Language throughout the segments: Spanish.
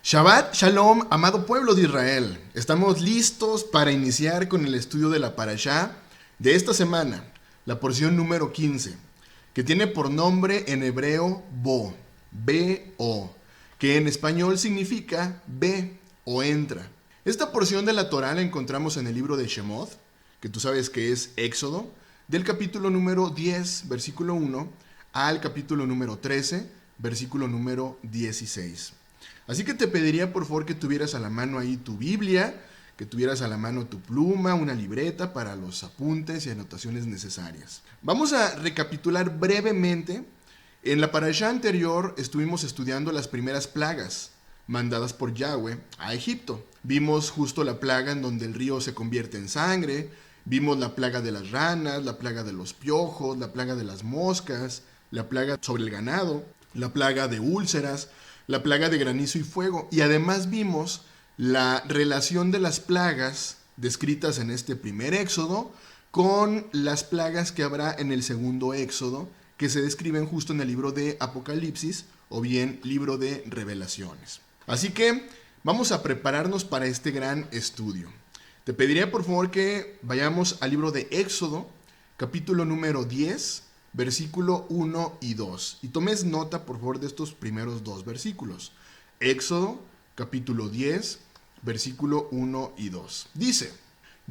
Shabbat Shalom, amado pueblo de Israel. Estamos listos para iniciar con el estudio de la Parashá de esta semana, la porción número 15, que tiene por nombre en hebreo Bo, B-O, que en español significa ve o entra. Esta porción de la Torá la encontramos en el libro de Shemot, que tú sabes que es Éxodo, del capítulo número 10, versículo 1, al capítulo número 13, versículo número 16. Así que te pediría por favor que tuvieras a la mano ahí tu Biblia, que tuvieras a la mano tu pluma, una libreta para los apuntes y anotaciones necesarias. Vamos a recapitular brevemente. En la parashá anterior estuvimos estudiando las primeras plagas mandadas por Yahweh a Egipto. Vimos justo la plaga en donde el río se convierte en sangre, vimos la plaga de las ranas, la plaga de los piojos, la plaga de las moscas, la plaga sobre el ganado, la plaga de úlceras, la plaga de granizo y fuego. Y además vimos la relación de las plagas descritas en este primer éxodo con las plagas que habrá en el segundo éxodo, que se describen justo en el libro de Apocalipsis o bien libro de Revelaciones. Así que vamos a prepararnos para este gran estudio. Te pediría por favor que vayamos al libro de Éxodo, capítulo número 10, versículo 1 y 2. Y tomes nota, por favor, de estos primeros dos versículos. Éxodo, capítulo 10, versículo 1 y 2. Dice,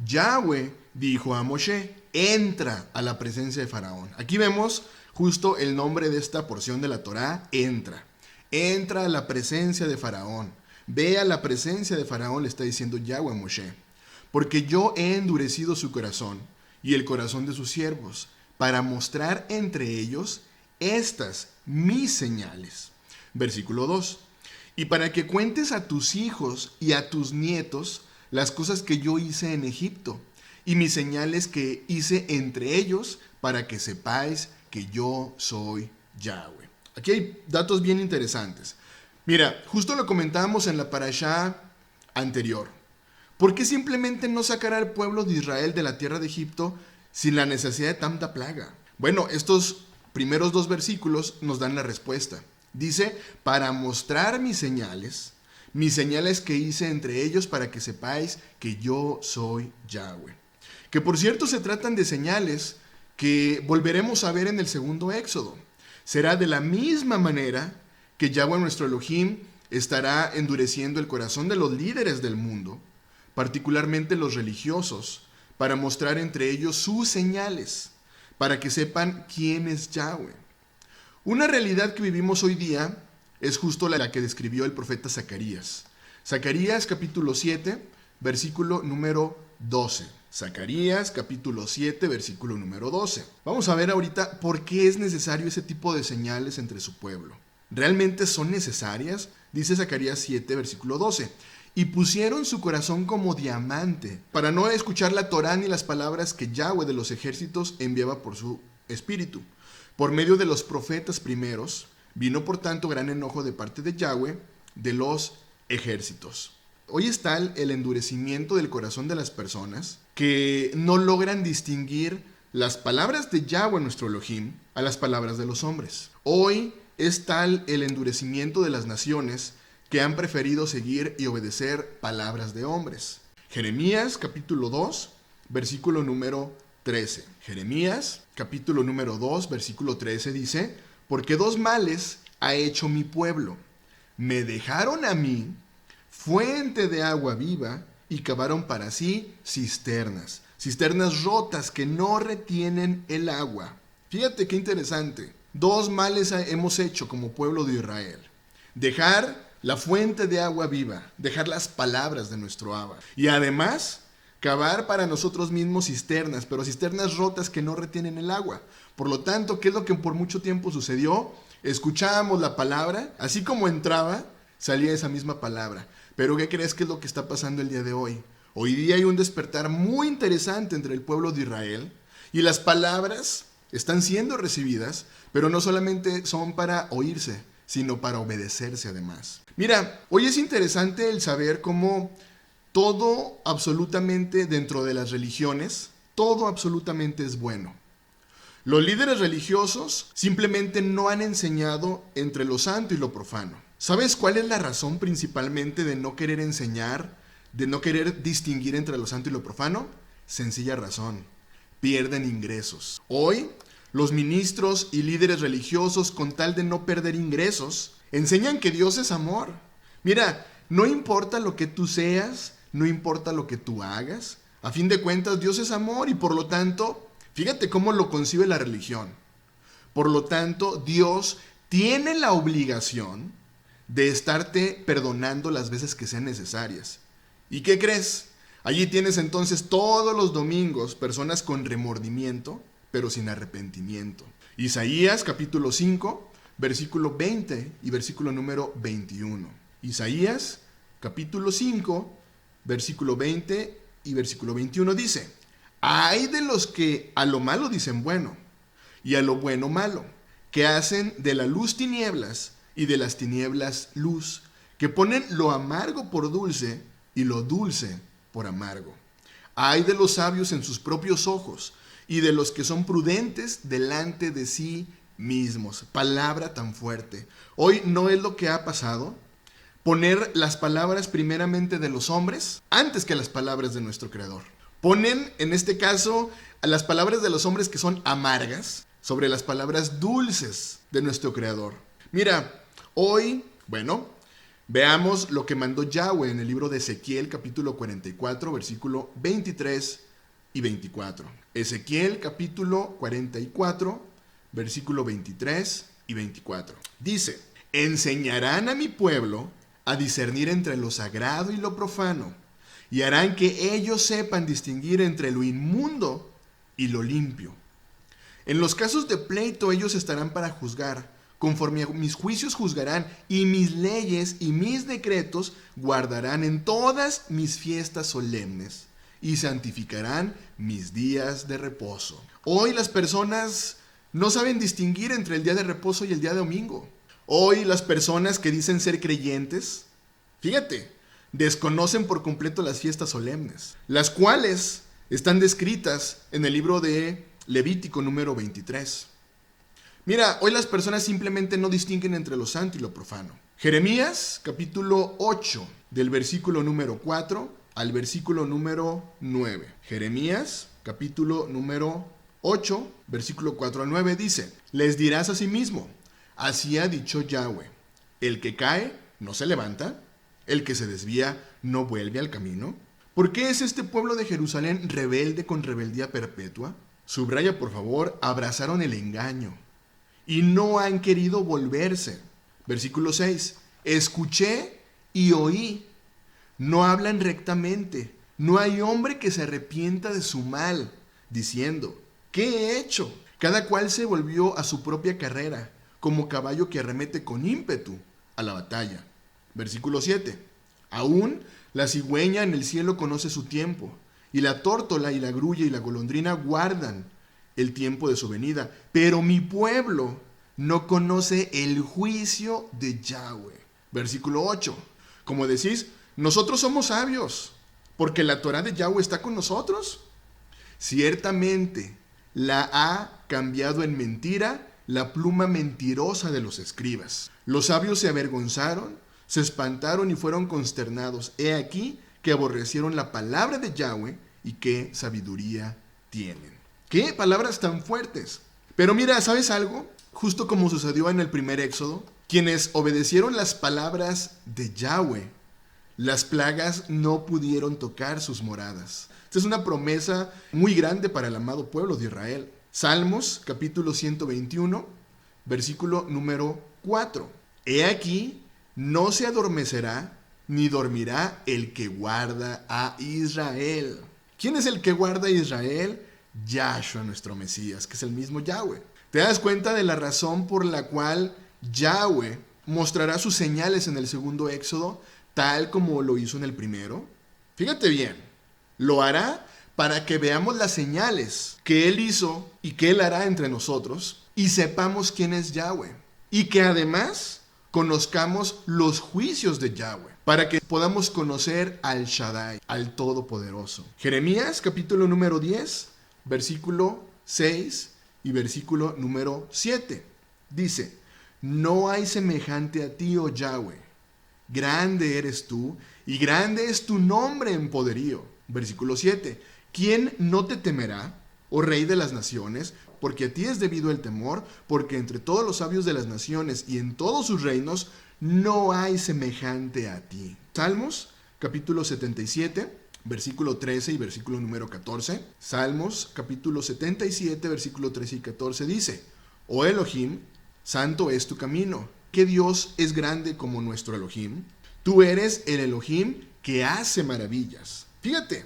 Yahweh dijo a Moshe, entra a la presencia de Faraón. Aquí vemos justo el nombre de esta porción de la Torá, entra. Entra a la presencia de Faraón. Ve a la presencia de Faraón, le está diciendo Yahweh a Moshe. Porque yo he endurecido su corazón y el corazón de sus siervos, para mostrar entre ellos estas mis señales. Versículo 2. Y para que cuentes a tus hijos y a tus nietos las cosas que yo hice en Egipto y mis señales que hice entre ellos, para que sepáis que yo soy Yahweh. Aquí hay datos bien interesantes. Mira, justo lo comentábamos en la parashá anterior. ¿Por qué simplemente no sacar al pueblo de Israel de la tierra de Egipto sin la necesidad de tanta plaga? Bueno, estos primeros dos versículos nos dan la respuesta. Dice, para mostrar mis señales que hice entre ellos, para que sepáis que yo soy Yahweh. Que por cierto se tratan de señales que volveremos a ver en el segundo éxodo. Será de la misma manera que Yahweh nuestro Elohim estará endureciendo el corazón de los líderes del mundo, particularmente los religiosos, para mostrar entre ellos sus señales, para que sepan quién es Yahweh. Una realidad que vivimos hoy día es justo la que describió el profeta Zacarías. Zacarías capítulo 7, versículo número 12. Zacarías capítulo 7, versículo número 12. Vamos a ver ahorita por qué es necesario ese tipo de señales entre su pueblo. ¿Realmente son necesarias? Dice Zacarías 7, versículo 12. Y pusieron su corazón como diamante, para no escuchar la Torá ni las palabras que Yahweh de los ejércitos enviaba por su espíritu. Por medio de los profetas primeros, vino por tanto gran enojo de parte de Yahweh de los ejércitos. Hoy está el endurecimiento del corazón de las personas que no logran distinguir las palabras de Yahweh nuestro Elohim a las palabras de los hombres. Hoy es tal el endurecimiento de las naciones que han preferido seguir y obedecer palabras de hombres. Jeremías capítulo 2, versículo número 13. Jeremías capítulo número 2, versículo 13 dice, porque dos males ha hecho mi pueblo. Me dejaron a mí fuente de agua viva y cavaron para sí cisternas rotas que no retienen el agua. Fíjate qué interesante. Dos males hemos hecho como pueblo de Israel. Dejar la fuente de agua viva, dejar las palabras de nuestro Abba. Y además, cavar para nosotros mismos cisternas, pero cisternas rotas que no retienen el agua. Por lo tanto, ¿qué es lo que por mucho tiempo sucedió? Escuchábamos la palabra, así como entraba, salía esa misma palabra. Pero ¿qué crees que es lo que está pasando el día de hoy? Hoy día hay un despertar muy interesante entre el pueblo de Israel y las palabras están siendo recibidas, pero no solamente son para oírse, sino para obedecerse además. Mira, hoy es interesante el saber cómo todo absolutamente dentro de las religiones, todo absolutamente es bueno. Los líderes religiosos simplemente no han enseñado entre lo santo y lo profano. ¿Sabes cuál es la razón principalmente de no querer enseñar, de no querer distinguir entre lo santo y lo profano? Sencilla razón: pierden ingresos. Hoy, los ministros y líderes religiosos, con tal de no perder ingresos, enseñan que Dios es amor. Mira, no importa lo que tú seas, no importa lo que tú hagas, a fin de cuentas Dios es amor y por lo tanto, fíjate cómo lo concibe la religión. Por lo tanto, Dios tiene la obligación de estarte perdonando las veces que sean necesarias. ¿Y qué crees? Allí tienes entonces todos los domingos personas con remordimiento, pero sin arrepentimiento. Isaías capítulo 5, versículo 20 y versículo número 21. Isaías capítulo 5, versículo 20 y versículo 21 dice: ay de los que a lo malo dicen bueno y a lo bueno malo, que hacen de la luz tinieblas y de las tinieblas luz, que ponen lo amargo por dulce y lo dulce por amargo. Ay de los sabios en sus propios ojos y de los que son prudentes delante de sí mismos. Palabra tan fuerte. Hoy no es lo que ha pasado. Poner las palabras primeramente de los hombres antes que las palabras de nuestro Creador. Ponen, en este caso, a las palabras de los hombres que son amargas sobre las palabras dulces de nuestro Creador. Mira, hoy, veamos lo que mandó Yahweh en el libro de Ezequiel, capítulo 44, versículo 23 y 24. Ezequiel, capítulo 44, versículo 23 y 24. Dice: enseñarán a mi pueblo a discernir entre lo sagrado y lo profano, y harán que ellos sepan distinguir entre lo inmundo y lo limpio. En los casos de pleito ellos estarán para juzgar. Conforme a mis juicios juzgarán, y mis leyes y mis decretos guardarán en todas mis fiestas solemnes, y santificarán mis días de reposo. Hoy las personas no saben distinguir entre el día de reposo y el día de domingo. Hoy las personas que dicen ser creyentes, fíjate, desconocen por completo las fiestas solemnes, las cuales están descritas en el libro de Levítico número 23. Mira, hoy las personas simplemente no distinguen entre lo santo y lo profano. Jeremías capítulo 8, del versículo número 4 al versículo número 9. Jeremías capítulo número 8, versículo 4 al 9 dice: les dirás a sí mismo, así ha dicho Yahweh, el que cae no se levanta, el que se desvía no vuelve al camino. ¿Por qué es este pueblo de Jerusalén rebelde con rebeldía perpetua? Subraya por favor: abrazaron el engaño y no han querido volverse. Versículo 6. Escuché y oí. No hablan rectamente. No hay hombre que se arrepienta de su mal, diciendo: ¿qué he hecho? Cada cual se volvió a su propia carrera, como caballo que arremete con ímpetu a la batalla. Versículo 7. Aún la cigüeña en el cielo conoce su tiempo, y la tórtola y la grulla y la golondrina guardan el tiempo de su venida, pero mi pueblo no conoce el juicio de Yahweh. Versículo 8. Como decís, nosotros somos sabios, porque la Torá de Yahweh está con nosotros. Ciertamente la ha cambiado en mentira la pluma mentirosa de los escribas. Los sabios se avergonzaron, se espantaron y fueron consternados. He aquí que aborrecieron la palabra de Yahweh, y qué sabiduría tienen. ¿Qué palabras tan fuertes? Pero mira, ¿sabes algo? Justo como sucedió en el primer Éxodo, quienes obedecieron las palabras de Yahweh, las plagas no pudieron tocar sus moradas. Esta es una promesa muy grande para el amado pueblo de Israel. Salmos capítulo 121, versículo número 4. He aquí, no se adormecerá ni dormirá el que guarda a Israel. ¿Quién es el que guarda a Israel? Yahshua, nuestro Mesías, que es el mismo Yahweh. ¿Te das cuenta de la razón por la cual Yahweh mostrará sus señales en el segundo Éxodo, tal como lo hizo en el primero? Fíjate bien, lo hará para que veamos las señales que Él hizo y que Él hará entre nosotros y sepamos quién es Yahweh. Y que además conozcamos los juicios de Yahweh, para que podamos conocer al Shaddai, al Todopoderoso. Jeremías capítulo número 10, versículo 6 y versículo número 7. Dice: no hay semejante a ti, oh Yahweh. Grande eres tú, y grande es tu nombre en poderío. Versículo 7. ¿Quién no te temerá, oh Rey de las naciones? Porque a ti es debido el temor, porque entre todos los sabios de las naciones y en todos sus reinos no hay semejante a ti. Salmos, capítulo 77, versículo 13 y versículo número 14. Salmos, capítulo 77, versículo 13 y 14 dice: Oh Elohim, santo es tu camino. ¿Qué Dios es grande como nuestro Elohim? Tú eres el Elohim que hace maravillas. Fíjate,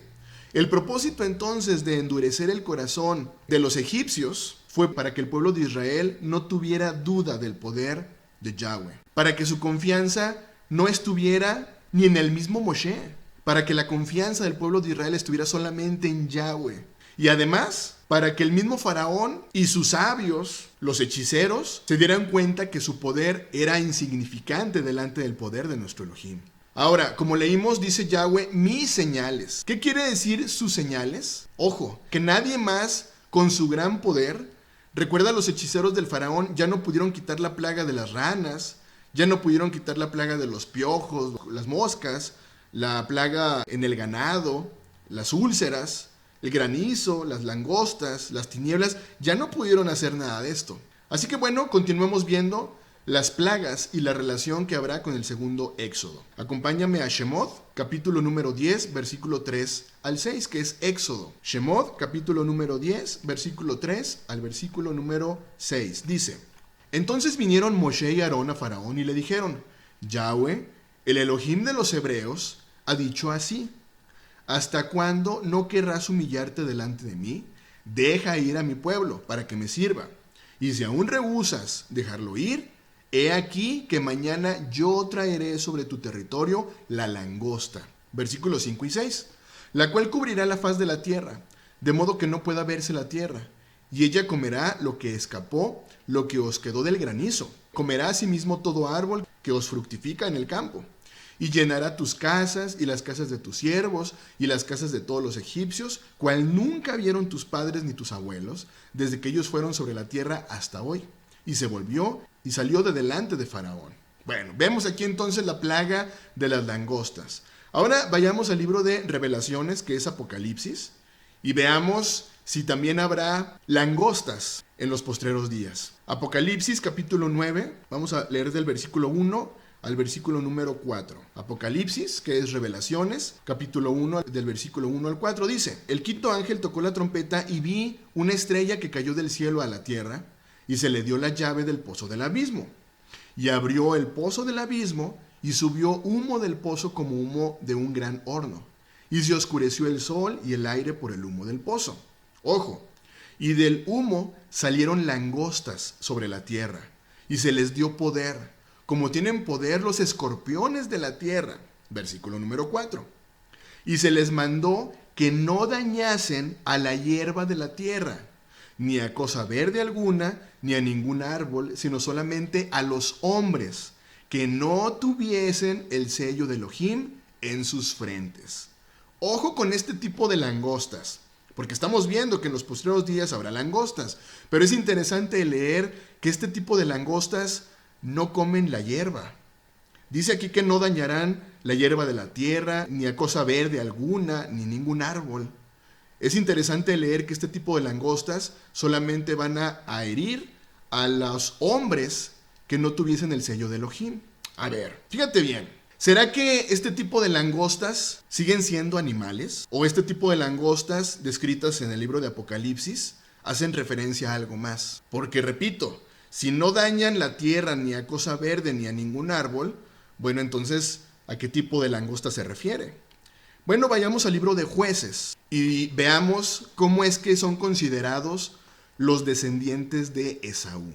el propósito entonces de endurecer el corazón de los egipcios fue para que el pueblo de Israel no tuviera duda del poder de Yahweh, para que su confianza no estuviera ni en el mismo Moshe, para que la confianza del pueblo de Israel estuviera solamente en Yahweh. Y además, para que el mismo faraón y sus sabios, los hechiceros, se dieran cuenta que su poder era insignificante delante del poder de nuestro Elohim. Ahora, como leímos, dice Yahweh, mis señales. ¿Qué quiere decir sus señales? Ojo, que nadie más con su gran poder, recuerda, los hechiceros del faraón ya no pudieron quitar la plaga de las ranas, ya no pudieron quitar la plaga de los piojos, las moscas, la plaga en el ganado, las úlceras, el granizo, las langostas, las tinieblas. Ya no pudieron hacer nada de esto. Así que bueno, continuemos viendo las plagas y la relación que habrá con el segundo éxodo. Acompáñame a Shemot, capítulo número 10, versículo 3 al 6, que es Éxodo. Shemot, capítulo número 10, versículo 3 al versículo número 6. Dice: Entonces vinieron Moshe y Aarón a Faraón y le dijeron: Yahweh, el Elohim de los hebreos, ha dicho así: ¿Hasta cuándo no querrás humillarte delante de mí? Deja ir a mi pueblo para que me sirva. Y si aún rehusas dejarlo ir, he aquí que mañana yo traeré sobre tu territorio la langosta. Versículos 5 y 6. La cual cubrirá la faz de la tierra, de modo que no pueda verse la tierra. Y ella comerá lo que escapó, lo que os quedó del granizo. Comerá asimismo todo árbol que os fructifica en el campo. Y llenará tus casas y las casas de tus siervos y las casas de todos los egipcios, cual nunca vieron tus padres ni tus abuelos, desde que ellos fueron sobre la tierra hasta hoy. Y se volvió y salió de delante de Faraón. Bueno, vemos aquí entonces la plaga de las langostas. Ahora vayamos al libro de Revelaciones, que es Apocalipsis, y veamos si también habrá langostas en los postreros días. Apocalipsis capítulo 9, vamos a leer del versículo 1 al versículo número 4. Apocalipsis, que es Revelaciones, capítulo 1, del versículo 1 al 4, dice: El quinto ángel tocó la trompeta y vi una estrella que cayó del cielo a la tierra, y se le dio la llave del pozo del abismo. Y abrió el pozo del abismo, y subió humo del pozo como humo de un gran horno. Y se oscureció el sol y el aire por el humo del pozo. Ojo, y del humo salieron langostas sobre la tierra, y se les dio poder, como tienen poder los escorpiones de la tierra. Versículo número 4. Y se les mandó que no dañasen a la hierba de la tierra, ni a cosa verde alguna, ni a ningún árbol, sino solamente a los hombres, que no tuviesen el sello de Elohim en sus frentes. Ojo con este tipo de langostas, porque estamos viendo que en los postreros días habrá langostas, pero es interesante leer que este tipo de langostas no comen la hierba. Dice aquí que no dañarán la hierba de la tierra, ni a cosa verde alguna, ni ningún árbol. Es interesante leer que este tipo de langostas solamente van a herir a los hombres que no tuviesen el sello de Elohim. A ver, fíjate bien. ¿Será que este tipo de langostas siguen siendo animales? ¿O este tipo de langostas descritas en el libro de Apocalipsis hacen referencia a algo más? Porque repito, si no dañan la tierra ni a cosa verde ni a ningún árbol, bueno, entonces, ¿a qué tipo de langosta se refiere? Bueno, vayamos al libro de Jueces y veamos cómo es que son considerados los descendientes de Esaú,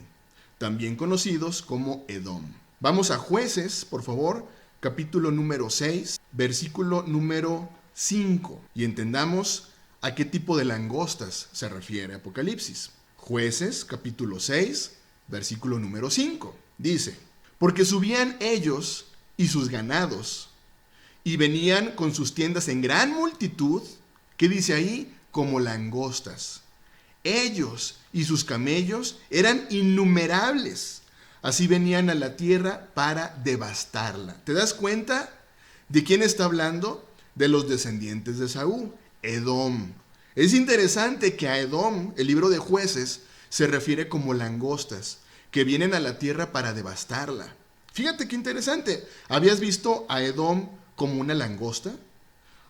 también conocidos como Edom. Vamos a Jueces, por favor, capítulo número 6, versículo número 5, y entendamos a qué tipo de langostas se refiere Apocalipsis. Jueces, capítulo 6, versículo número 5, dice: Porque subían ellos y sus ganados, y venían con sus tiendas en gran multitud, ¿qué dice ahí? Como langostas. Ellos y sus camellos eran innumerables, Así venían a la tierra para devastarla. ¿Te das cuenta de quién está hablando? De los descendientes de Saúl, Edom. Es interesante que a Edom, el libro de Jueces, se refiere como langostas, que vienen a la tierra para devastarla. Fíjate qué interesante. ¿Habías visto a Edom como una langosta?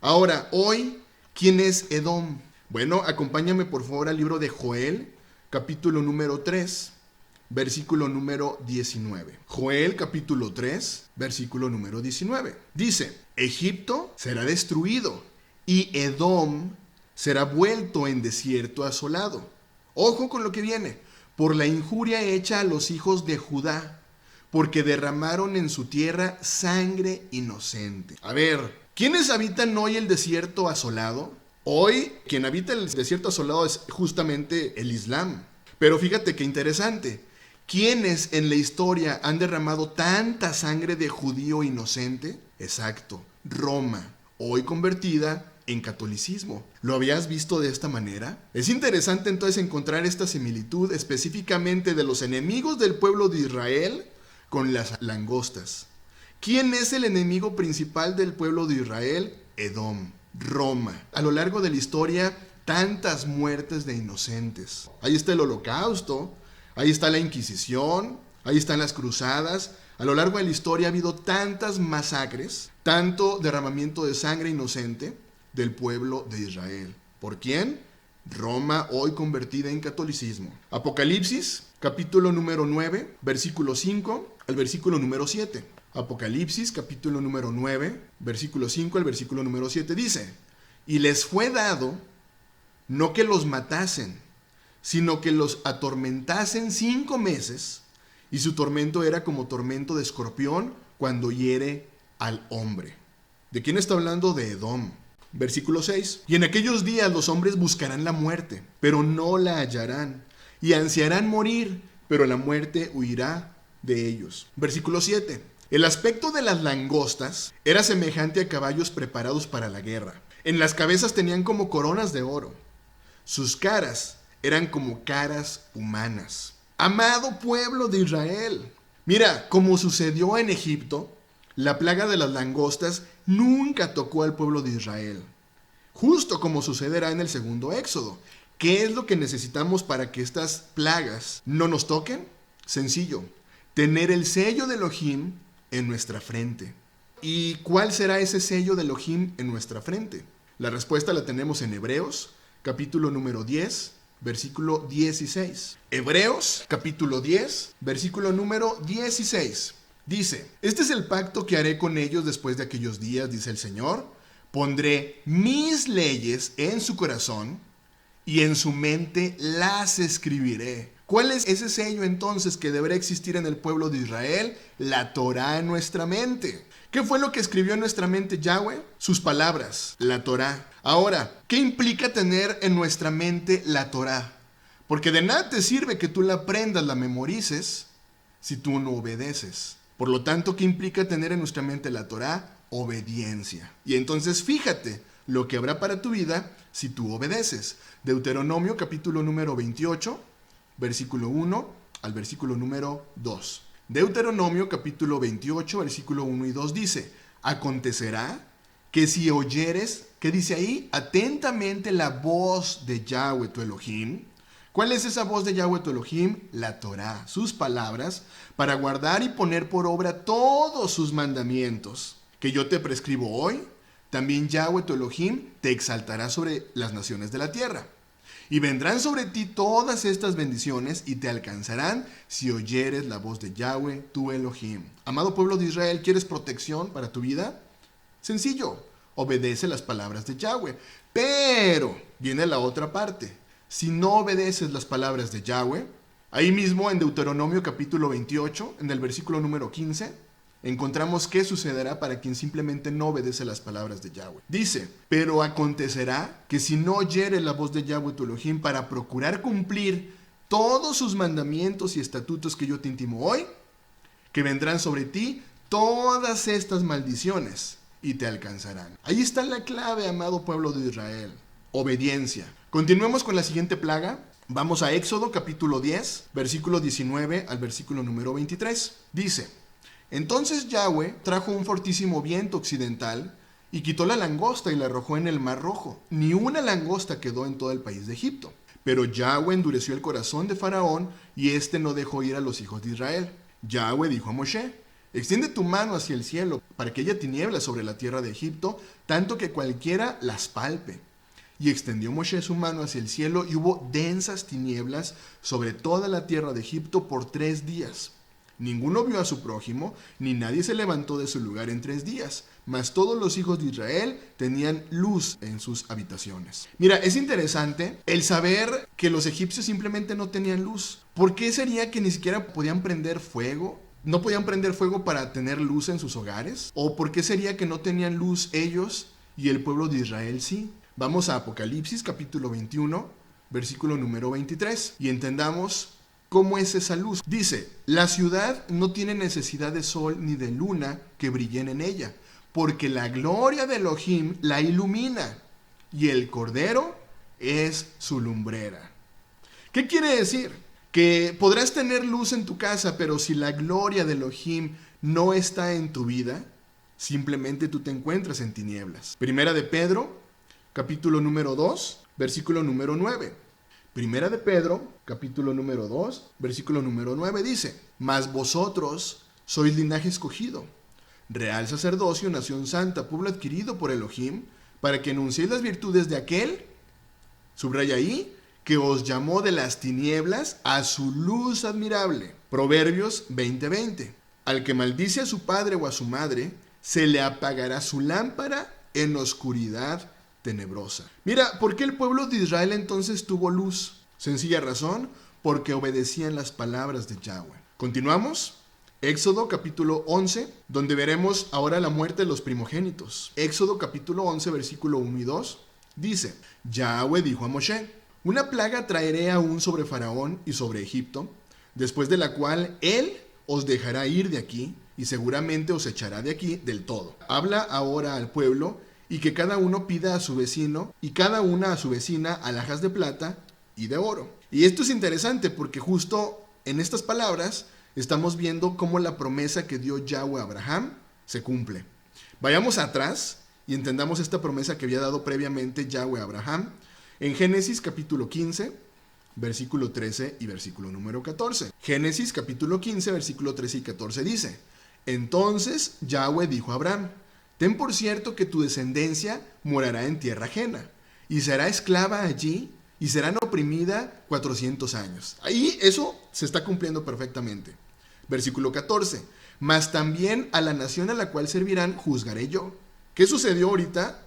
Ahora, hoy, ¿quién es Edom? Bueno, acompáñame por favor al libro de Joel, capítulo número 3, versículo número 19. Joel, capítulo 3, versículo número 19. Dice, Egipto será destruido y Edom será vuelto en desierto asolado. Ojo con lo que viene. Por la injuria hecha a los hijos de Judá, porque derramaron en su tierra sangre inocente. A ver, ¿quiénes habitan hoy el desierto asolado? Hoy, quien habita el desierto asolado es justamente el Islam. Pero fíjate qué interesante. ¿Quiénes en la historia han derramado tanta sangre de judío inocente? Exacto, Roma, hoy convertida en catolicismo. ¿Lo habías visto de esta manera? Es interesante entonces encontrar esta similitud específicamente de los enemigos del pueblo de Israel con las langostas. ¿Quién es el enemigo principal del pueblo de Israel? Edom, Roma. A lo largo de la historia, tantas muertes de inocentes. Ahí está el Holocausto, ahí está la Inquisición, ahí están las cruzadas. A lo largo de la historia ha habido tantas masacres, tanto derramamiento de sangre inocente del pueblo de Israel. ¿Por quién? Roma, hoy convertida en catolicismo. Apocalipsis, capítulo número 9, versículo 5 al versículo número 7. Apocalipsis, capítulo número 9, versículo 5 al versículo número 7 dice, y les fue dado no que los matasen, sino que los atormentasen 5 meses, y su tormento era como tormento de escorpión cuando hiere al hombre. ¿De quién está hablando? De Edom. Versículo 6. Y en aquellos días los hombres buscarán la muerte, pero no la hallarán, y ansiarán morir, pero la muerte huirá de ellos. Versículo 7. El aspecto de las langostas era semejante a caballos preparados para la guerra. En las cabezas tenían como coronas de oro. Sus caras eran como caras humanas. Amado pueblo de Israel, mira, como sucedió en Egipto, la plaga de las langostas nunca tocó al pueblo de Israel. Justo como sucederá en el segundo Éxodo. ¿Qué es lo que necesitamos para que estas plagas no nos toquen? Sencillo, tener el sello de Elohim en nuestra frente. ¿Y cuál será ese sello de Elohim en nuestra frente? La respuesta la tenemos en Hebreos, capítulo número 10, versículo 16. Hebreos, capítulo 10, versículo número 16. Dice, este es el pacto que haré con ellos después de aquellos días, dice el Señor. Pondré mis leyes en su corazón y en su mente las escribiré. ¿Cuál es ese sello entonces que deberá existir en el pueblo de Israel? La Torá en nuestra mente. ¿Qué fue lo que escribió en nuestra mente Yahweh? Sus palabras, la Torá. Ahora, ¿qué implica tener en nuestra mente la Torá? Porque de nada te sirve que tú la aprendas, la memorices, si tú no obedeces. Por lo tanto, ¿qué implica tener en nuestra mente la Torá? Obediencia. Y entonces fíjate lo que habrá para tu vida si tú obedeces. Deuteronomio capítulo número 28, versículo 1 al versículo número 2. Deuteronomio capítulo 28, versículo 1 y 2 dice, acontecerá que si oyeres, ¿qué dice ahí? Atentamente la voz de Yahweh tu Elohim. ¿Cuál es esa voz de Yahweh tu Elohim? La Torá, sus palabras, para guardar y poner por obra todos sus mandamientos que yo te prescribo hoy. También Yahweh tu Elohim te exaltará sobre las naciones de la tierra. Y vendrán sobre ti todas estas bendiciones y te alcanzarán si oyeres la voz de Yahweh tu Elohim. Amado pueblo de Israel, ¿quieres protección para tu vida? Sencillo, obedece las palabras de Yahweh. Pero viene la otra parte. Si no obedeces las palabras de Yahweh, ahí mismo en Deuteronomio capítulo 28, en el versículo número 15, encontramos qué sucederá para quien simplemente no obedece las palabras de Yahweh. Dice, pero acontecerá que si no oyeres la voz de Yahweh tu Elohim para procurar cumplir todos sus mandamientos y estatutos que yo te intimo hoy, que vendrán sobre ti todas estas maldiciones y te alcanzarán. Ahí está la clave, amado pueblo de Israel. Obediencia. Continuemos con la siguiente plaga. Vamos a Éxodo capítulo 10, versículo 19 al versículo número 23. Dice: Entonces Yahweh trajo un fortísimo viento occidental y quitó la langosta y la arrojó en el mar Rojo. Ni una langosta quedó en todo el país de Egipto. Pero Yahweh endureció el corazón de Faraón y éste no dejó ir a los hijos de Israel. Yahweh dijo a Moshe: Extiende tu mano hacia el cielo para que haya tinieblas sobre la tierra de Egipto, tanto que cualquiera las palpe. Y extendió Moshe su mano hacia el cielo y hubo densas tinieblas sobre toda la tierra de Egipto por 3 días. Ninguno vio a su prójimo, ni nadie se levantó de su lugar en 3 días, mas todos los hijos de Israel tenían luz en sus habitaciones. Mira, es interesante el saber que los egipcios simplemente no tenían luz. ¿Por qué sería que ni siquiera podían prender fuego? ¿No podían prender fuego para tener luz en sus hogares? ¿O por qué sería que no tenían luz ellos y el pueblo de Israel sí? Vamos a Apocalipsis capítulo 21, versículo número 23, y entendamos cómo es esa luz. Dice: La ciudad no tiene necesidad de sol ni de luna que brillen en ella, porque la gloria de Elohim la ilumina, y el Cordero es su lumbrera. ¿Qué quiere decir? Que podrás tener luz en tu casa, pero si la gloria de Elohim no está en tu vida, simplemente tú te encuentras en tinieblas. Primera de Pedro, capítulo número 2, versículo número 9. Primera de Pedro, capítulo número 2, versículo número 9 dice: Mas vosotros sois linaje escogido, real sacerdocio, nación santa, pueblo adquirido por Elohim, para que anunciéis las virtudes de aquel, subraya ahí, que os llamó de las tinieblas a su luz admirable. Proverbios 20:20. Al que maldice a su padre o a su madre, se le apagará su lámpara en oscuridad tenebrosa. Mira, ¿por qué el pueblo de Israel entonces tuvo luz? Sencilla razón, porque obedecían las palabras de Yahweh. Continuamos. Éxodo capítulo 11, donde veremos ahora la muerte de los primogénitos. Éxodo capítulo 11, versículo 1 y 2, dice: Yahweh dijo a Moshe: Una plaga traeré aún sobre Faraón y sobre Egipto, después de la cual él os dejará ir de aquí y seguramente os echará de aquí del todo. Habla ahora al pueblo y que cada uno pida a su vecino y cada una a su vecina alhajas de plata y de oro. Y esto es interesante porque justo en estas palabras estamos viendo cómo la promesa que dio Yahweh a Abraham se cumple. Vayamos atrás y entendamos esta promesa que había dado previamente Yahweh a Abraham en Génesis capítulo 15, versículo 13 y versículo número 14. Génesis capítulo 15, versículo 13 y 14 dice: Entonces Yahweh dijo a Abraham: Ten por cierto que tu descendencia morará en tierra ajena, y será esclava allí, y serán oprimida 400 años. Ahí eso se está cumpliendo perfectamente. Versículo 14. Mas también a la nación a la cual servirán juzgaré yo. ¿Qué sucedió ahorita?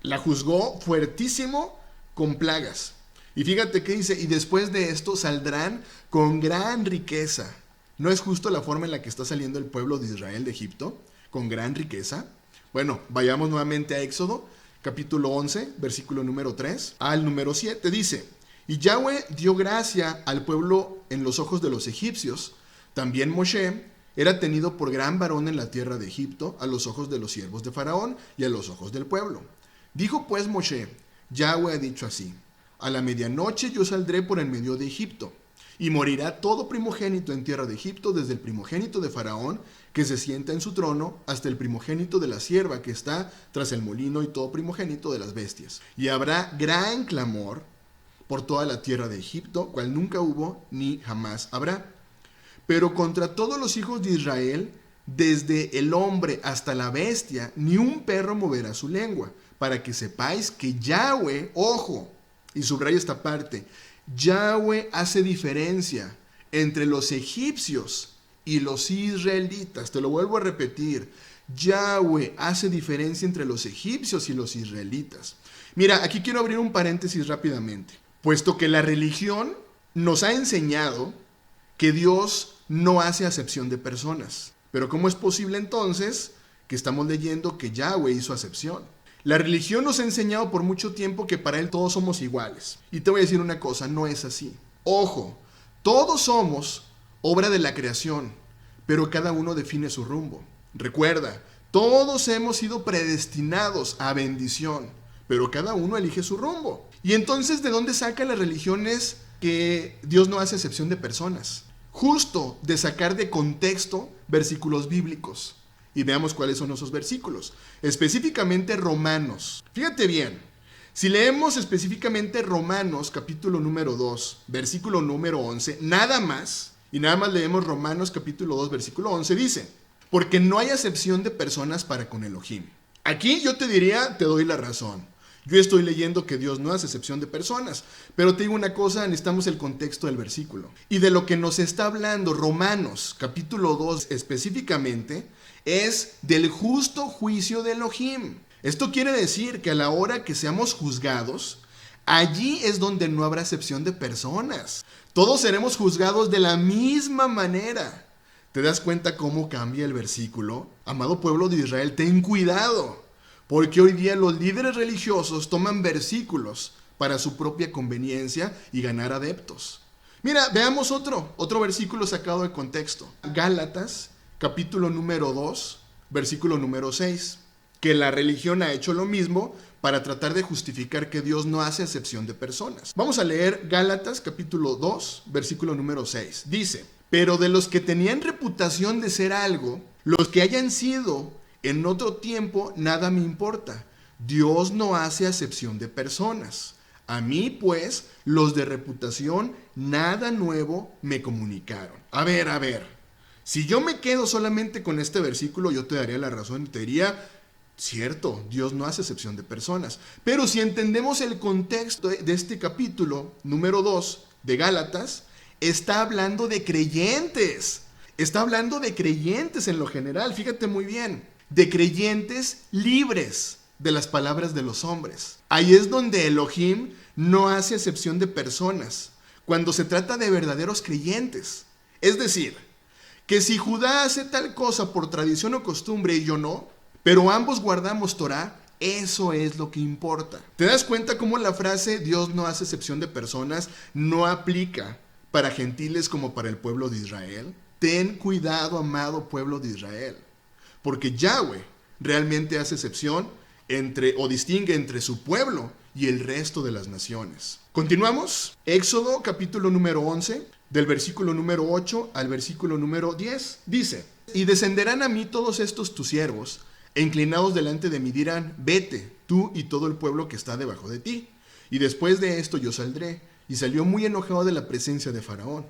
La juzgó fuertísimo con plagas. Y fíjate qué dice: y después de esto saldrán con gran riqueza. ¿No es justo la forma en la que está saliendo el pueblo de Israel de Egipto? Con gran riqueza. Bueno, vayamos nuevamente a Éxodo, capítulo 11, versículo número 3 al número 7. Dice: Y Yahweh dio gracia al pueblo en los ojos de los egipcios. También Moshe era tenido por gran varón en la tierra de Egipto, a los ojos de los siervos de Faraón y a los ojos del pueblo. Dijo pues Moshe: Yahweh ha dicho así: A la medianoche yo saldré por el medio de Egipto, y morirá todo primogénito en tierra de Egipto, desde el primogénito de Faraón, que se sienta en su trono, hasta el primogénito de la sierva que está tras el molino, y todo primogénito de las bestias. Y habrá gran clamor por toda la tierra de Egipto, cual nunca hubo ni jamás habrá. Pero contra todos los hijos de Israel, desde el hombre hasta la bestia, ni un perro moverá su lengua, para que sepáis que Yahweh, ojo, y subraya esta parte, Yahweh hace diferencia entre los egipcios y los israelitas. Te lo vuelvo a repetir: Yahweh hace diferencia entre los egipcios y los israelitas. Mira, aquí quiero abrir un paréntesis rápidamente, puesto que la religión nos ha enseñado que Dios no hace acepción de personas. Pero ¿cómo es posible entonces que estamos leyendo que Yahweh hizo acepción? La religión nos ha enseñado por mucho tiempo que para Él todos somos iguales. Y te voy a decir una cosa: no es así. Ojo, todos somos obra de la creación, pero cada uno define su rumbo. Recuerda, todos hemos sido predestinados a bendición, pero cada uno elige su rumbo. Y entonces, ¿de dónde sacan las religiones que Dios no hace excepción de personas. Justo de sacar de contexto versículos bíblicos. Y veamos cuáles son esos versículos. Específicamente Romanos. Fíjate bien. Si leemos específicamente Romanos capítulo número 2, versículo número 11, nada más leemos Romanos capítulo 2, versículo 11, dice: porque no hay acepción de personas para con Elohim. Aquí yo te diría, te doy la razón. Yo estoy leyendo que Dios no hace excepción de personas, pero te digo una cosa, necesitamos el contexto del versículo. Y de lo que nos está hablando Romanos capítulo 2 específicamente es del justo juicio de Elohim. Esto quiere decir que a la hora que seamos juzgados, allí es donde no habrá excepción de personas. Todos seremos juzgados de la misma manera. ¿Te das cuenta cómo cambia el versículo? Amado pueblo de Israel, ten cuidado, porque hoy día los líderes religiosos toman versículos para su propia conveniencia y ganar adeptos. Mira, veamos otro versículo sacado de contexto. Gálatas, capítulo número 2, versículo número 6. Que la religión ha hecho lo mismo para tratar de justificar que Dios no hace excepción de personas. Vamos a leer Gálatas capítulo 2, versículo número 6. Dice: pero de los que tenían reputación de ser algo, los que hayan sido en otro tiempo, nada me importa. Dios no hace acepción de personas. A mí, pues, los de reputación, nada nuevo me comunicaron. A ver. Si yo me quedo solamente con este versículo, yo te daría la razón y te diría: cierto, Dios no hace excepción de personas. Pero si entendemos el contexto de este capítulo número 2 de Gálatas, está hablando de creyentes. Está hablando de creyentes en lo general, fíjate muy bien. De creyentes libres de las palabras de los hombres. Ahí es donde Elohim no hace excepción de personas, cuando se trata de verdaderos creyentes. Es decir, que si Judá hace tal cosa por tradición o costumbre y yo no, pero ambos guardamos Torá, eso es lo que importa. ¿Te das cuenta cómo la frase Dios no hace excepción de personas no aplica para gentiles como para el pueblo de Israel? Ten cuidado, amado pueblo de Israel, porque Yahweh realmente hace excepción o distingue entre su pueblo y el resto de las naciones. Continuamos. Éxodo capítulo número 11, del versículo número 8 al versículo número 10, dice: y descenderán a mí todos estos tus siervos, e inclinados delante de mí dirán: vete, tú y todo el pueblo que está debajo de ti. Y después de esto yo saldré. Y salió muy enojado de la presencia de Faraón.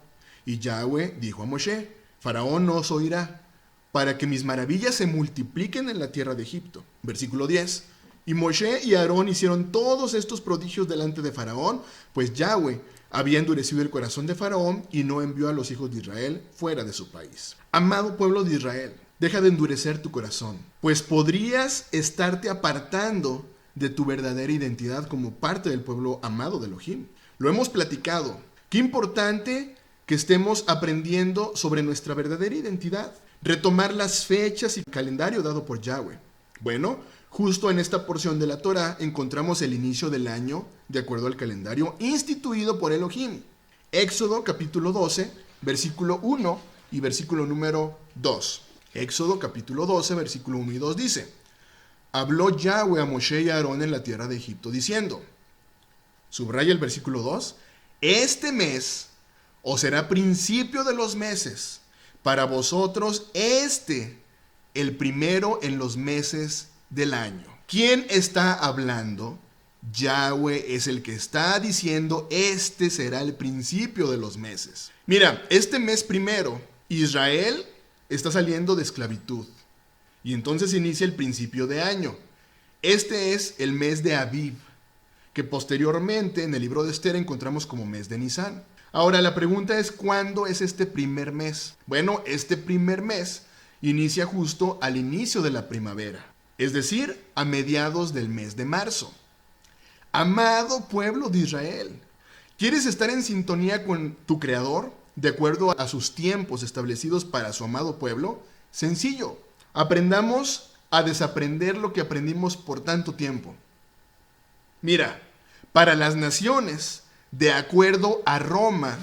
Y Yahweh dijo a Moshe: Faraón no os oirá, para que mis maravillas se multipliquen en la tierra de Egipto. Versículo 10. Y Moshe y Aarón hicieron todos estos prodigios delante de Faraón, pues Yahweh había endurecido el corazón de Faraón y no envió a los hijos de Israel fuera de su país. Amado pueblo de Israel, deja de endurecer tu corazón, pues podrías estarte apartando de tu verdadera identidad como parte del pueblo amado de Elohim. Lo hemos platicado. Qué importante que estemos aprendiendo sobre nuestra verdadera identidad. Retomar las fechas y calendario dado por Yahweh. Bueno, justo en esta porción de la Torah encontramos el inicio del año de acuerdo al calendario instituido por Elohim. Éxodo capítulo 12, versículo 1 y versículo número 2. Éxodo capítulo 12, versículo 1 y 2 dice: habló Yahweh a Moshe y a Aarón en la tierra de Egipto diciendo, subraya el versículo 2, este mes os será principio de los meses, para vosotros el primero en los meses del año. ¿Quién está hablando? Yahweh es el que está diciendo, este será el principio de los meses. Mira, este mes primero, Israel está saliendo de esclavitud. Y entonces inicia el principio de año. Este es el mes de Aviv, que posteriormente en el libro de Esther encontramos como mes de Nisán. Ahora la pregunta es, ¿cuándo es este primer mes? Bueno, este primer mes inicia justo al inicio de la primavera, es decir, a mediados del mes de marzo. Amado pueblo de Israel, ¿quieres estar en sintonía con tu Creador de acuerdo a sus tiempos establecidos para su amado pueblo? Sencillo, aprendamos a desaprender lo que aprendimos por tanto tiempo. Mira, para las naciones, de acuerdo a Roma,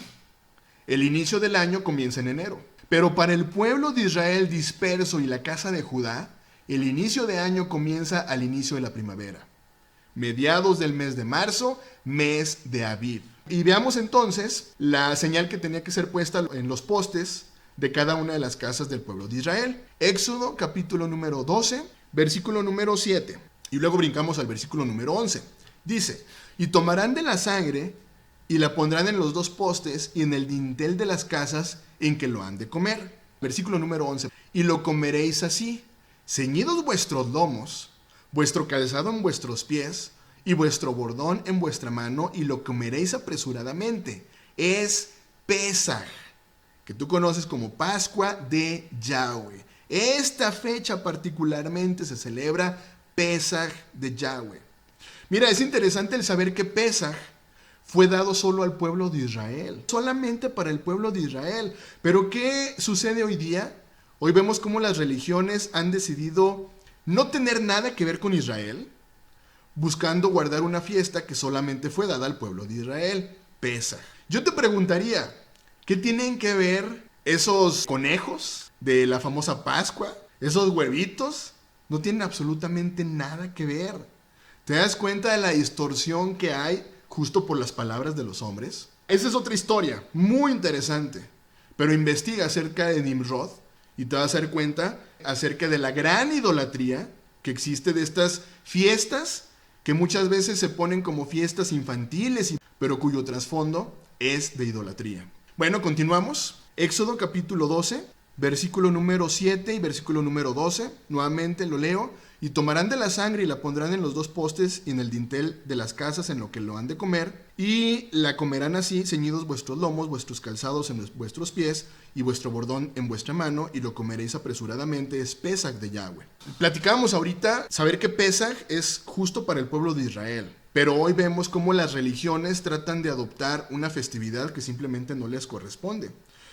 el inicio del año comienza en enero. Pero para el pueblo de Israel disperso y la casa de Judá, el inicio de año comienza al inicio de la primavera. Mediados del mes de marzo, mes de Aviv. Y veamos entonces la señal que tenía que ser puesta en los postes de cada una de las casas del pueblo de Israel. Éxodo capítulo número 12, versículo número 7. Y luego brincamos al versículo número 11. Dice, y tomarán de la sangre y la pondrán en los dos postes y en el dintel de las casas en que lo han de comer. Versículo número 11. Y lo comeréis así, ceñidos vuestros lomos, vuestro calzado en vuestros pies, y vuestro bordón en vuestra mano, y lo comeréis apresuradamente. Es Pesaj, que tú conoces como Pascua de Yahweh. Esta fecha particularmente se celebra Pesaj de Yahweh. Mira, es interesante el saber que Pesaj fue dado solo al pueblo de Israel, solamente para el pueblo de Israel. Pero ¿qué sucede hoy día? Hoy vemos cómo las religiones han decidido no tener nada que ver con Israel, buscando guardar una fiesta que solamente fue dada al pueblo de Israel, Pesaj. Yo te preguntaría, ¿qué tienen que ver esos conejos de la famosa Pascua? ¿Esos huevitos? No tienen absolutamente nada que ver. ¿Te das cuenta de la distorsión que hay justo por las palabras de los hombres? Esa es otra historia, muy interesante. Pero investiga acerca de Nimrod y te vas a dar cuenta acerca de la gran idolatría que existe de estas fiestas que muchas veces se ponen como fiestas infantiles, pero cuyo trasfondo es de idolatría. Bueno, continuamos. Éxodo capítulo 12, versículo número 7 y versículo número 12. Nuevamente lo leo. Y tomarán de la sangre y la pondrán en los dos postes y en el dintel de las casas en lo que lo han de comer. Y la comerán así, ceñidos vuestros lomos, vuestros calzados en vuestros pies y vuestro bordón en vuestra mano. Y lo comeréis apresuradamente. Es Pesaj de Yahweh. Platicábamos ahorita, saber que Pesaj es justo para el pueblo de Israel. Pero hoy vemos cómo las religiones tratan de adoptar una festividad que simplemente no les corresponde.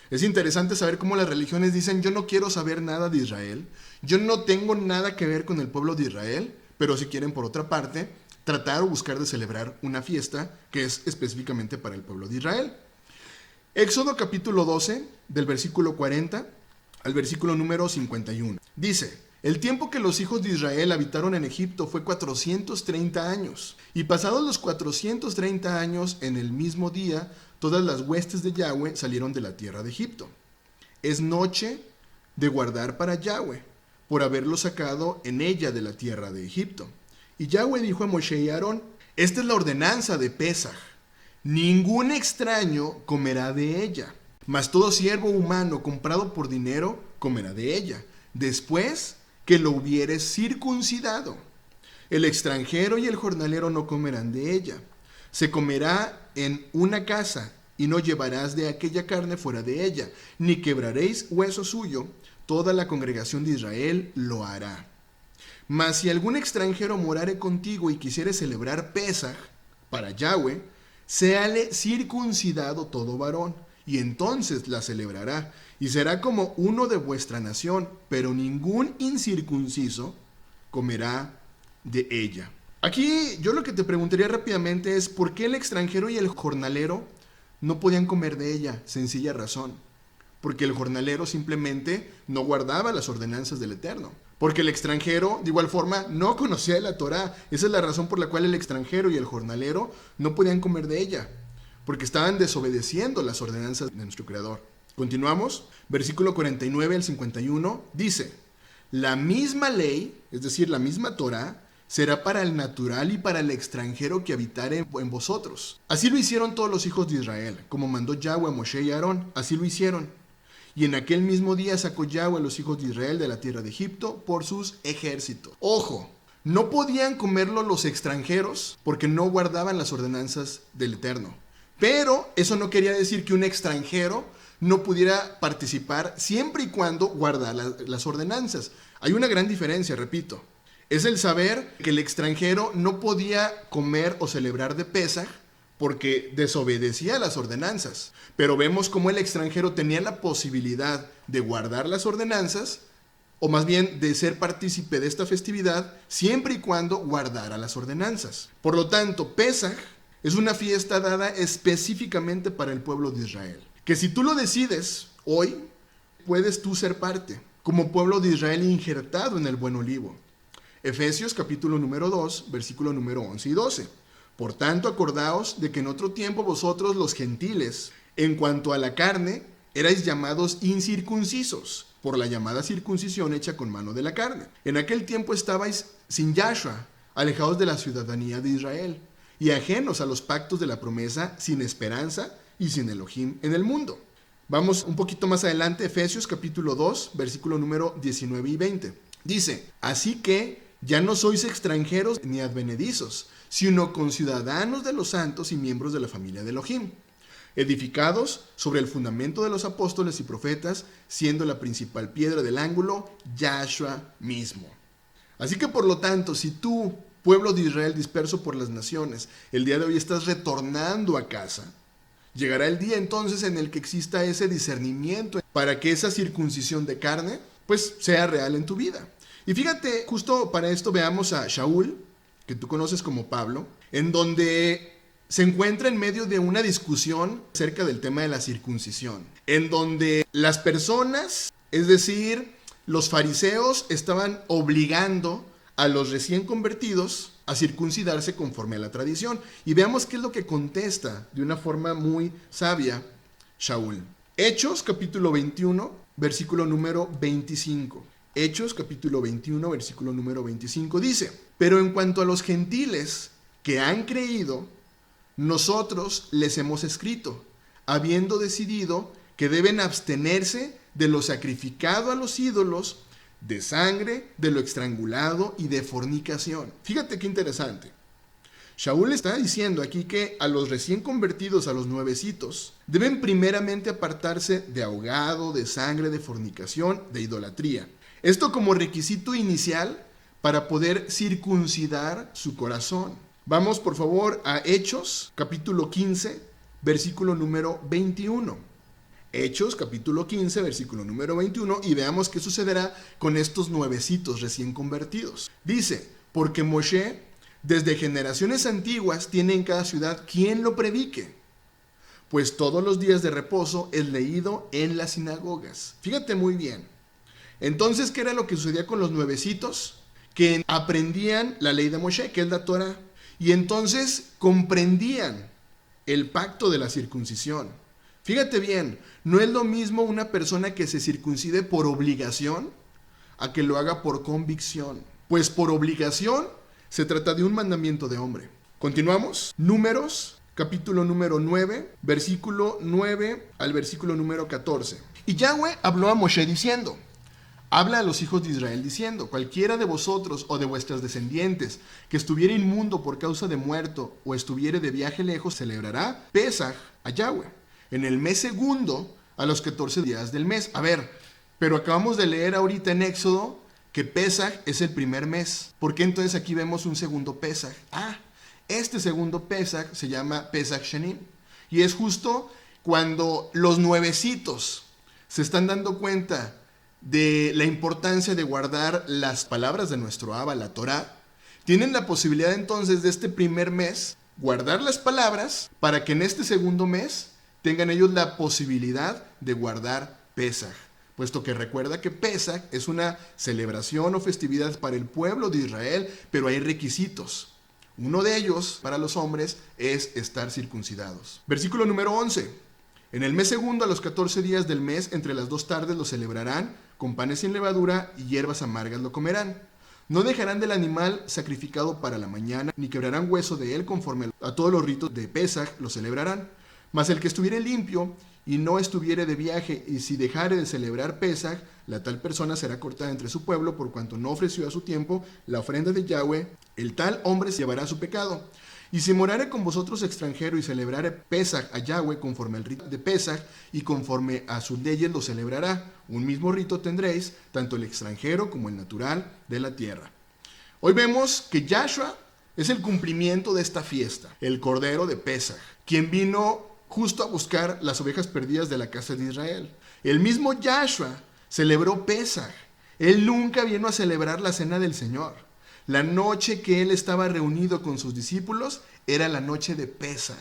Es interesante saber cómo las religiones dicen, yo no quiero saber nada de Israel, yo no tengo nada que ver con el pueblo de Israel, pero si quieren, por otra parte, tratar o buscar de celebrar una fiesta que es específicamente para el pueblo de Israel. Éxodo capítulo 12, del versículo 40 al versículo número 51. Dice, el tiempo que los hijos de Israel habitaron en Egipto fue 430 años, y pasados los 430 años, en el mismo día, todas las huestes de Yahweh salieron de la tierra de Egipto. Es noche de guardar para Yahweh, por haberlo sacado en ella de la tierra de Egipto. Y Yahweh dijo a Moshe y a Aarón, esta es la ordenanza de Pesaj. Ningún extraño comerá de ella, mas todo siervo humano comprado por dinero comerá de ella, después que lo hubieres circuncidado. El extranjero y el jornalero no comerán de ella. Se comerá en una casa, y no llevarás de aquella carne fuera de ella, ni quebraréis hueso suyo. Toda la congregación de Israel lo hará. Mas si algún extranjero morare contigo y quisiere celebrar Pesaj para Yahweh, séale circuncidado todo varón, y entonces la celebrará, y será como uno de vuestra nación, pero ningún incircunciso comerá de ella. Aquí yo lo que te preguntaría rápidamente es, ¿por qué el extranjero y el jornalero no podían comer de ella? Sencilla razón. Porque el jornalero simplemente no guardaba las ordenanzas del Eterno. Porque el extranjero, de igual forma, no conocía de la Torá. Esa es la razón por la cual el extranjero y el jornalero no podían comer de ella. Porque estaban desobedeciendo las ordenanzas de nuestro Creador. Continuamos. Versículo 49 al 51 dice, la misma ley, es decir, la misma Torá, será para el natural y para el extranjero que habitare en vosotros. Así lo hicieron todos los hijos de Israel, como mandó Yahweh a Moshe y a Aarón, así lo hicieron. Y en aquel mismo día sacó Yahweh a los hijos de Israel de la tierra de Egipto por sus ejércitos. Ojo, no podían comerlo los extranjeros porque no guardaban las ordenanzas del Eterno. Pero eso no quería decir que un extranjero no pudiera participar siempre y cuando guardara las ordenanzas. Hay una gran diferencia, repito. Es el saber que el extranjero no podía comer o celebrar de Pesaj porque desobedecía las ordenanzas. Pero vemos cómo el extranjero tenía la posibilidad de guardar las ordenanzas, o más bien de ser partícipe de esta festividad, siempre y cuando guardara las ordenanzas. Por lo tanto, Pesaj es una fiesta dada específicamente para el pueblo de Israel. Que si tú lo decides hoy, puedes tú ser parte, como pueblo de Israel injertado en el buen olivo. Efesios capítulo número 2, versículo número 11 y 12. Por tanto, acordaos de que en otro tiempo vosotros los gentiles, en cuanto a la carne, erais llamados incircuncisos, por la llamada circuncisión hecha con mano de la carne. En aquel tiempo estabais sin Yahshua, alejados de la ciudadanía de Israel, y ajenos a los pactos de la promesa, sin esperanza y sin Elohim en el mundo. Vamos un poquito más adelante, Efesios capítulo 2, versículo número 19 y 20. Dice, así que ya no sois extranjeros ni advenedizos, sino conciudadanos de los santos y miembros de la familia de Elohim, edificados sobre el fundamento de los apóstoles y profetas, siendo la principal piedra del ángulo Yahshua mismo. Así que por lo tanto, si tú, pueblo de Israel disperso por las naciones, el día de hoy estás retornando a casa, llegará el día entonces en el que exista ese discernimiento para que esa circuncisión de carne pues sea real en tu vida. Y fíjate, justo para esto veamos a Shaul, que tú conoces como Pablo, en donde se encuentra en medio de una discusión acerca del tema de la circuncisión, en donde las personas, es decir, los fariseos, estaban obligando a los recién convertidos a circuncidarse conforme a la tradición. Y veamos qué es lo que contesta de una forma muy sabia Shaul. Hechos capítulo 21, versículo número 25. Hechos capítulo 21, versículo número 25 dice, pero en cuanto a los gentiles que han creído, nosotros les hemos escrito, habiendo decidido que deben abstenerse de lo sacrificado a los ídolos, de sangre, de lo estrangulado y de fornicación. Fíjate qué interesante. Shaul está diciendo aquí que a los recién convertidos, a los nuevecitos, deben primeramente apartarse de ahogado, de sangre, de fornicación, de idolatría. Esto como requisito inicial para poder circuncidar su corazón. Vamos por favor a Hechos, capítulo 15, versículo número 21. Hechos, capítulo 15, versículo número 21, y veamos qué sucederá con estos nuevecitos recién convertidos. Dice, porque Moshe, desde generaciones antiguas, tiene en cada ciudad quien lo predique, pues todos los días de reposo es leído en las sinagogas. Fíjate muy bien. Entonces, ¿qué era lo que sucedía con los nuevecitos? Que aprendían la ley de Moshe, que es la Torah, y entonces comprendían el pacto de la circuncisión. Fíjate bien, no es lo mismo una persona que se circuncide por obligación a que lo haga por convicción. Pues por obligación se trata de un mandamiento de hombre. Continuamos. Números, capítulo número 9, versículo 9 al versículo número 14. Y Yahweh habló a Moshe diciendo, habla a los hijos de Israel diciendo, cualquiera de vosotros o de vuestras descendientes que estuviere inmundo por causa de muerto o estuviere de viaje lejos, celebrará Pesaj a Yahweh en el mes segundo a los 14 días del mes. A ver, pero acabamos de leer ahorita en Éxodo que Pesaj es el primer mes. ¿Por qué entonces aquí vemos un segundo Pesaj? Este segundo Pesaj se llama Pesaj Shenim. Y es justo cuando los nuevecitos se están dando cuenta de la importancia de guardar las palabras de nuestro Abba, la Torah, tienen la posibilidad entonces de este primer mes guardar las palabras para que en este segundo mes tengan ellos la posibilidad de guardar Pesaj, puesto que recuerda que Pesaj es una celebración o festividad para el pueblo de Israel, pero hay requisitos. Uno de ellos para los hombres es estar circuncidados. Versículo número 11. En el mes segundo, a los 14 días del mes, entre las 2 tardes lo celebrarán, con panes sin levadura y hierbas amargas lo comerán. No dejarán del animal sacrificado para la mañana, ni quebrarán hueso de él conforme a todos los ritos de Pesaj lo celebrarán. Mas el que estuviere limpio y no estuviere de viaje, y si dejare de celebrar Pesaj, la tal persona será cortada entre su pueblo, por cuanto no ofreció a su tiempo la ofrenda de Yahweh, el tal hombre se llevará su pecado. Y si morare con vosotros extranjero y celebrare Pesaj a Yahweh conforme al rito de Pesaj y conforme a sus leyes lo celebrará. Un mismo rito tendréis, tanto el extranjero como el natural de la tierra. Hoy vemos que Yahshua es el cumplimiento de esta fiesta, el Cordero de Pesaj, quien vino justo a buscar las ovejas perdidas de la casa de Israel. El mismo Yahshua celebró Pesaj. Él nunca vino a celebrar la cena del Señor. La noche que él estaba reunido con sus discípulos era la noche de Pesaj.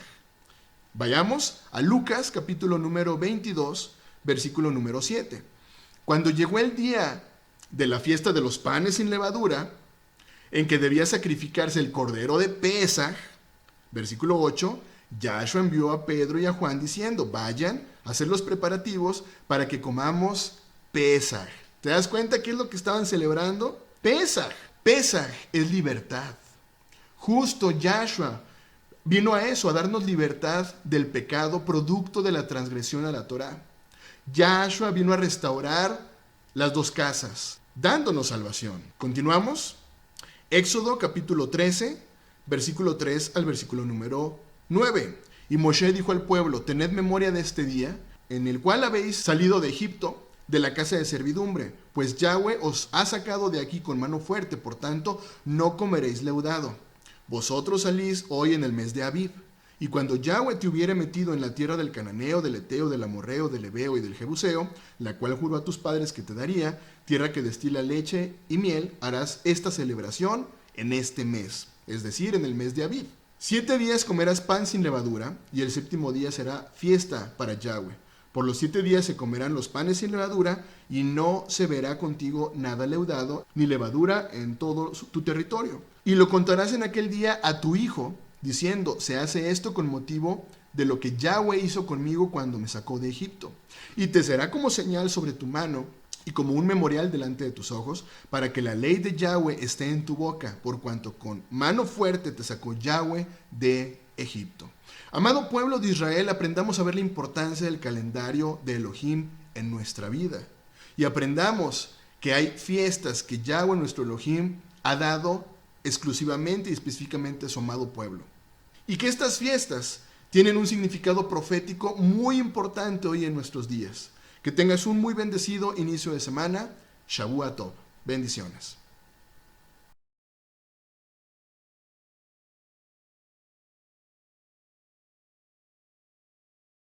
Vayamos a Lucas capítulo número 22, versículo número 7. Cuando llegó el día de la fiesta de los panes sin levadura, en que debía sacrificarse el cordero de Pesaj, Versículo 8, Yahshua envió a Pedro y a Juan diciendo, vayan a hacer los preparativos para que comamos Pesaj. ¿Te das cuenta qué es lo que estaban celebrando? Pesaj. Pesaj es libertad. Justo Yahshua vino a eso, a darnos libertad del pecado producto de la transgresión a la Torá. Yahshua vino a restaurar las dos casas, dándonos salvación. ¿Continuamos? Éxodo capítulo 13, versículo 3 al versículo número 9. Y Moshe dijo al pueblo, tened memoria de este día, en el cual habéis salido de Egipto, de la casa de servidumbre, pues Yahweh os ha sacado de aquí con mano fuerte, por tanto, no comeréis leudado. Vosotros salís hoy en el mes de Abib. Y cuando Yahweh te hubiere metido en la tierra del Cananeo, del Eteo, del Amorreo, del Ebeo y del Jebuseo, la cual juró a tus padres que te daría, tierra que destila leche y miel, harás esta celebración en este mes, es decir, en el mes de Abib. 7 días comerás pan sin levadura, y el séptimo día será fiesta para Yahweh. Por los 7 días se comerán los panes sin levadura, y no se verá contigo nada leudado, ni levadura en todo tu territorio. Y lo contarás en aquel día a tu hijo, diciendo, se hace esto con motivo de lo que Yahweh hizo conmigo cuando me sacó de Egipto. Y te será como señal sobre tu mano y como un memorial delante de tus ojos, para que la ley de Yahweh esté en tu boca, por cuanto con mano fuerte te sacó Yahweh de Egipto. Amado pueblo de Israel, aprendamos a ver la importancia del calendario de Elohim en nuestra vida. Y aprendamos que hay fiestas que Yahweh, nuestro Elohim, ha dado exclusivamente y específicamente a su amado pueblo. Y que estas fiestas tienen un significado profético muy importante hoy en nuestros días. Que tengas un muy bendecido inicio de semana. Shavua Tov. Bendiciones.